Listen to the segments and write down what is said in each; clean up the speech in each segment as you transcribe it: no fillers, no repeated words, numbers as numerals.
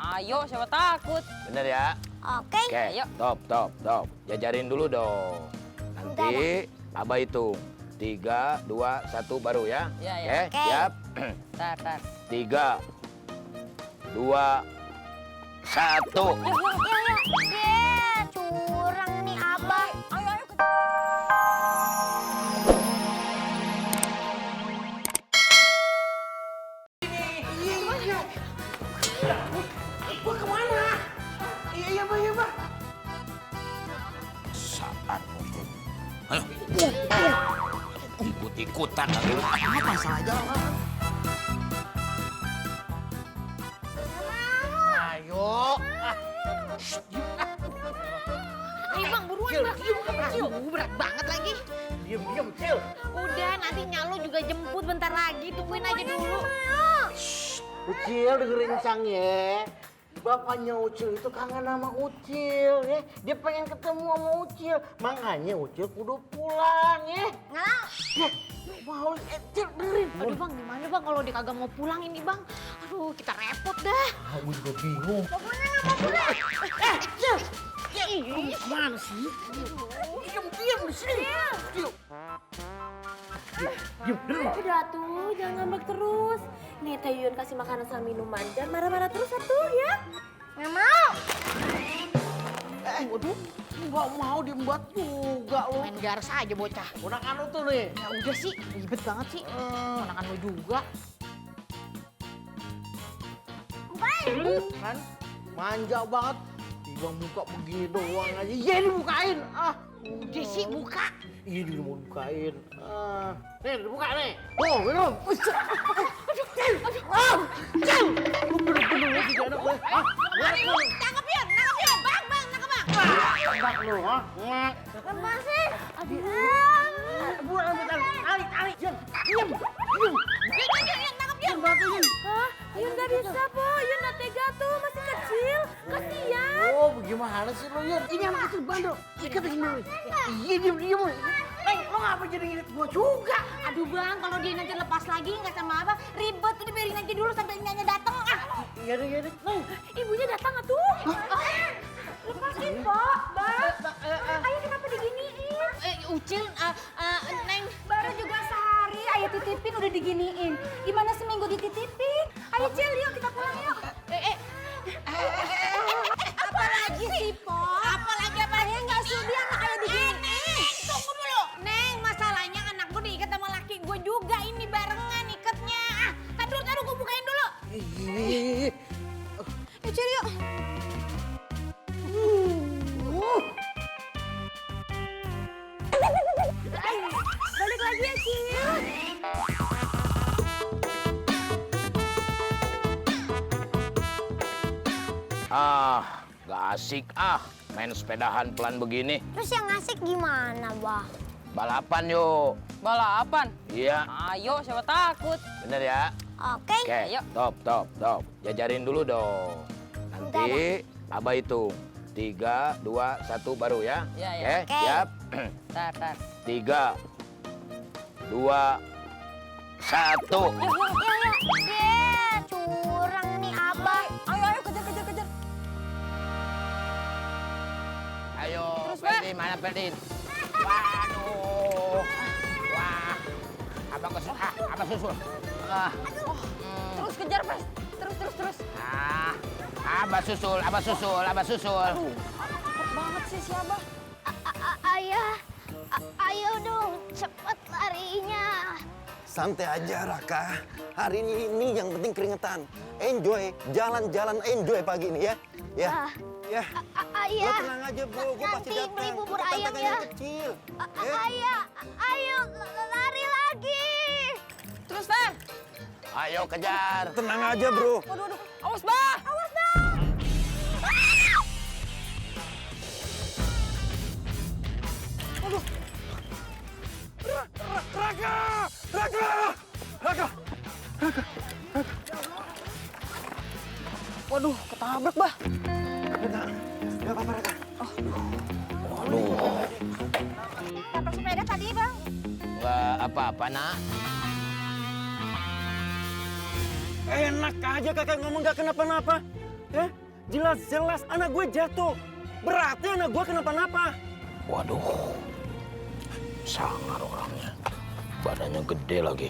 Ayo, siapa takut? Bener ya? Oke. Oke, Ayo. top. Jajarin dulu dong. Nanti Abah hitung. 3, 2, 1 baru ya. Iya, iya. Oke, Oke. siap. Tar. 3, 2, 1. Ya, curang nih Abah. Ayo. Gua kemana? Iya, Pak. Saat mungkin. Ayo. Ikut-ikutan lagi. Apa saja? Ayo. Nih Bang, buruan Bang. Berat banget lagi. Diam, Cil. Udah, nanti Nyalo juga jemput bentar lagi. Tungguin aja dulu. Ucil dengerin Cang ya. Bapaknya Ucil itu kangen sama Ucil ya. Dia pengen ketemu sama Ucil. Makanya Ucil kudu pulang ya. Nah. Ya, mau Cil dengerin. Aduh Bang, gimana Bang kalau dia kagak mau pulang ini Bang? Aduh, kita repot dah. Aku juga bingung. Pokoknya nggak mau pulang. Cil. Kamu kemana sih? Diam di sini. Cil. Diam. Udah tuh, jangan ngambek terus. Nih Teh Yun kasih makanan sama minuman, jangan marah-marah terus atuh ya. Nggak mau. Waduh, nggak mau diembat juga lo. Main garas aja bocah. Ponakan lu tuh nih. Ya udah sih, ribet banget sih. Ponakan lo juga. Kan manja banget. Tiba buka begini doang aja. Iya dibukain. Udah sih, buka. Iya dia mau bukain. Nih dibuka nih. Oh minum. Cil. Lu bener-bener lagi gak enak gue. Tangkap Yun. Bang, tangkap Bang. Enak lu, ha? Lepas sih. Buat tarik. Diam. Yun, tangkap Yun. Bantuin. Hah? Yun gak bisa po, Yun gak tega tuh, masih kecil. Kasian. Oh, bagaimana sih lo, Yun? Ini anak kecil bandel. Ikat lagi dulu. Iya, diam. Neng, lo ngapa jadi ngirit gua juga? Aduh Bang, kalau dia nanti lepas lagi nggak sama apa, ribet. Udah biarin aja dulu sampai Nyanya datang. Iya deh. Neng, Ibunya datang atuh. Lepasin po, Bang. Ayo kenapa diginiin? Ucil, Neng. Baru juga sehari ayo titipin udah diginiin. Gimana seminggu dititipin? Ayo Cil, yuk kita pulang yuk. Apalagi sih, Po? Apalagi nggak sudi anak kayak begini. Tunggu dulu. Neng, masalahnya anak gue diikat sama laki gue juga. Ini barengan ikatnya. Taduh, gue bukain dulu. Yuk, Cil, yuk. Balik lagi ya Cil. Gak asik main sepedahan pelan begini. Terus yang asik gimana, Bah? Balapan yuk. Balapan? Iya, Ayo, siapa takut? bener ya? Oke. Oke, Ayo. top. Jajarin dulu dong. Nanti Abah hitung. 3, 2, 1 baru ya. Iya, iya. Oke, Oke. siap. Tar. 3, 2, 1. Ya, curang nih Abah. Ayo, kejar. Ayo, Terus, Ferdin, mana Ferdin? Waduh. Wah. Abang susul. Terus kejar, Mas. Terus. Abah susul. Cepet banget sih si Abah. Ayah, ayo dong, cepet larinya. Santai aja Raka, hari ini yang penting keringetan. Enjoy, jalan-jalan enjoy pagi ini ya. Ya. Lo Ayah, tenang aja bro, gue pasti nanti datang. beli bubur Kita ayam tantangan ya. yang kecil. ayah, ayo lari lagi. Terus, Fer. Ayo kejar. Tenang aja bro. Waduh. Awas, Bah. Raka. Waduh, ketabrak, Bah. Gak apa-apa Raka. Tabrak sepeda tadi, Bang. Nggak apa-apa, nak. Enak aja kakak ngomong gak kenapa-napa. Ya, jelas-jelas anak gue jatuh. Berarti anak gue kenapa-napa. Waduh, sangar orangnya. Badannya gede lagi,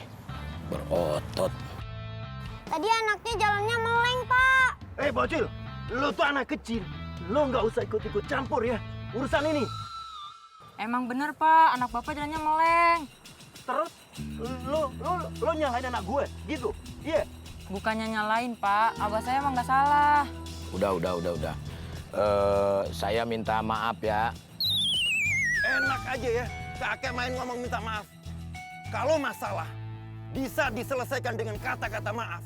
berotot. Tadi anaknya jalannya meleng, Pak. Bocil, lo tuh anak kecil. Lo nggak usah ikut-ikut campur ya urusan ini. Emang bener, Pak. Anak Bapak jalannya meleng. Terus lo nyalahin anak gue gitu? Iya. Bukannya nyalain, Pak. Abah saya emang nggak salah. Udah. Saya minta maaf ya. Enak aja ya, kakek main ngomong minta maaf. Kalau masalah bisa diselesaikan dengan kata-kata maaf.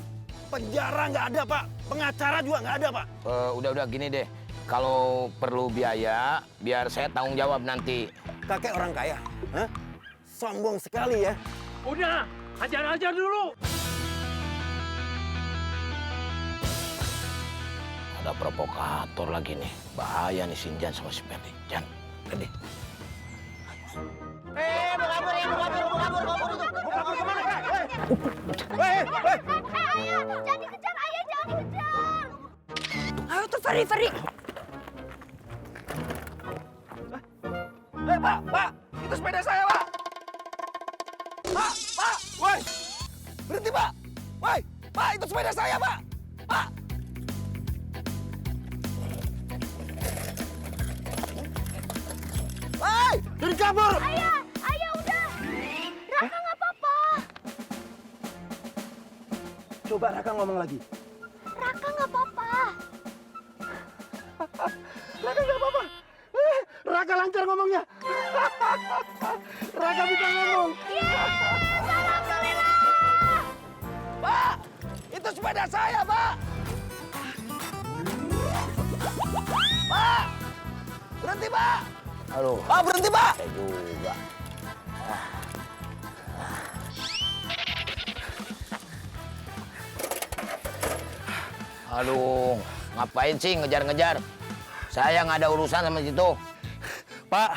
Penjara nggak ada, Pak. Pengacara juga nggak ada, Pak. Udah gini deh. Kalau perlu biaya, biar saya tanggung jawab nanti. Kakek orang kaya, hah? Sombong sekali ya. Udah, ajar-ajar dulu. Ada provokator lagi nih. Bahaya nih Sinjan sama si Ferdi. Jan, Ferdi. Mau kabur kemana, Kak? Ayo, jangan dikejar, ayah jangan dikejar. Ayo tuh, Ferdi. Pak, itu sepeda saya, Pak. Pak, woi, berhenti, Pak. Woi, Pak, itu sepeda saya, Pak. Pak. Woi, jangan kabur. Ayah udah. Raka nggak apa-apa. Coba Raka ngomong lagi. Raka nggak apa-apa. Raka nggak apa-apa. Raka lancar ngomongnya. Raka bisa ngomong. Alhamdulillah. Pak, itu sepeda saya, Pak. Pak, berhenti, Pak. Aduh, Pak, berhenti, Pak. saya juga. Aduh, ngapain sih ngejar-ngejar? Saya nggak ada urusan sama situ. Pak,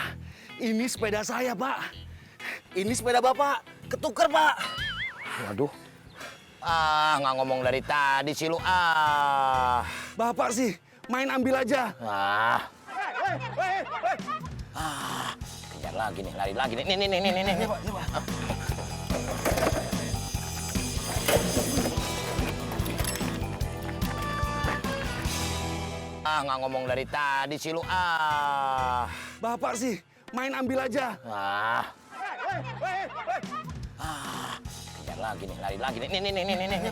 ini sepeda saya, Pak. Ini sepeda Bapak. Ketuker, Pak. Waduh. Nggak ngomong dari tadi sih lu. Bapak sih, main ambil aja. Kejar lagi nih, lari lagi nih. Nih. Nggak ngomong dari tadi sih lu. Bapak sih, main ambil aja. Kejar lagi nih, lari lagi nih. Nih.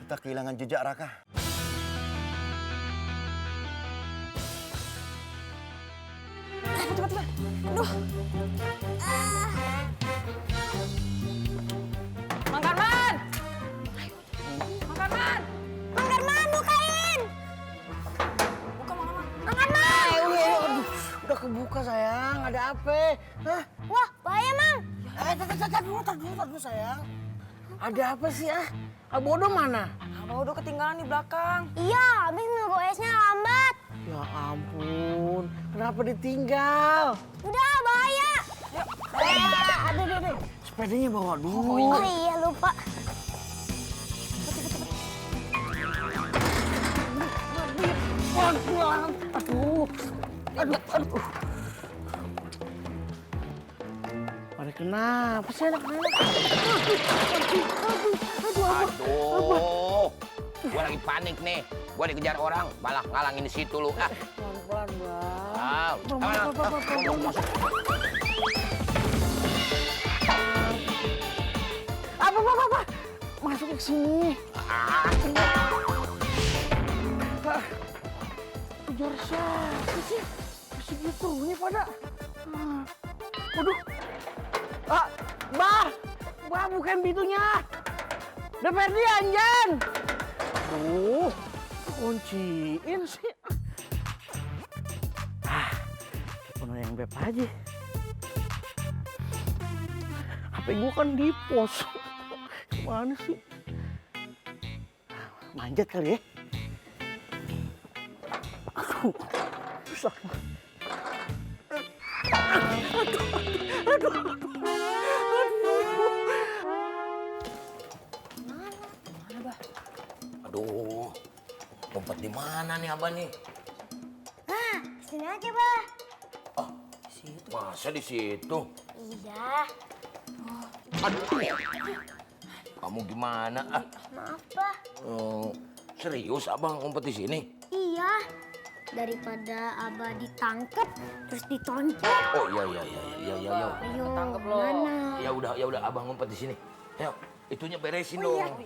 Kita kehilangan jejak Raka. Mang Karman! Mang Karman! Mang Karman, bukain. Buka, Mang Karman. Mang Karman. Udah kebuka sayang, ada apa? Hah? Wah, bahaya, Mang. Tar dulu sayang. Ada apa sih Bodo mana? Abah udah ketinggalan di belakang. Iya, habis nunggu esnya lambat. Ya ampun, kenapa ditinggal? Udah, bahaya. Aduh. Sepedanya bawa dulu. Oh iya, lupa. Aduh. Pada kenapa sih anak-anak? Aduh. Gua lagi panik nih. Gua dikejar orang, malah ngalangin di situ lu. Pelan-pelan, Bang. Apa? Masuk ke sini. Kejar siapa sih? Segitunya pada. Waduh. Bah, bukan pintunya. Udah Ferdi, Anjan. Kunciin sih. Penuh yang beb aja. HP gua kan di pos. Gimana sih? Manjat kali ya. susah. Aduh, ngumpet di mana nih Abah nih? Nah, sini aja, Bah. Oh, masa di situ? Iya. Kamu gimana? Maaf, Bah. Serius Abang ngumpet di sini? Iya. Daripada Abah ditangkep terus ditonjok. Oh iya. Ayo, Ketangkep lo. mana? Ya udah Abang ngumpet di sini. Ayo, itunya beresin dong.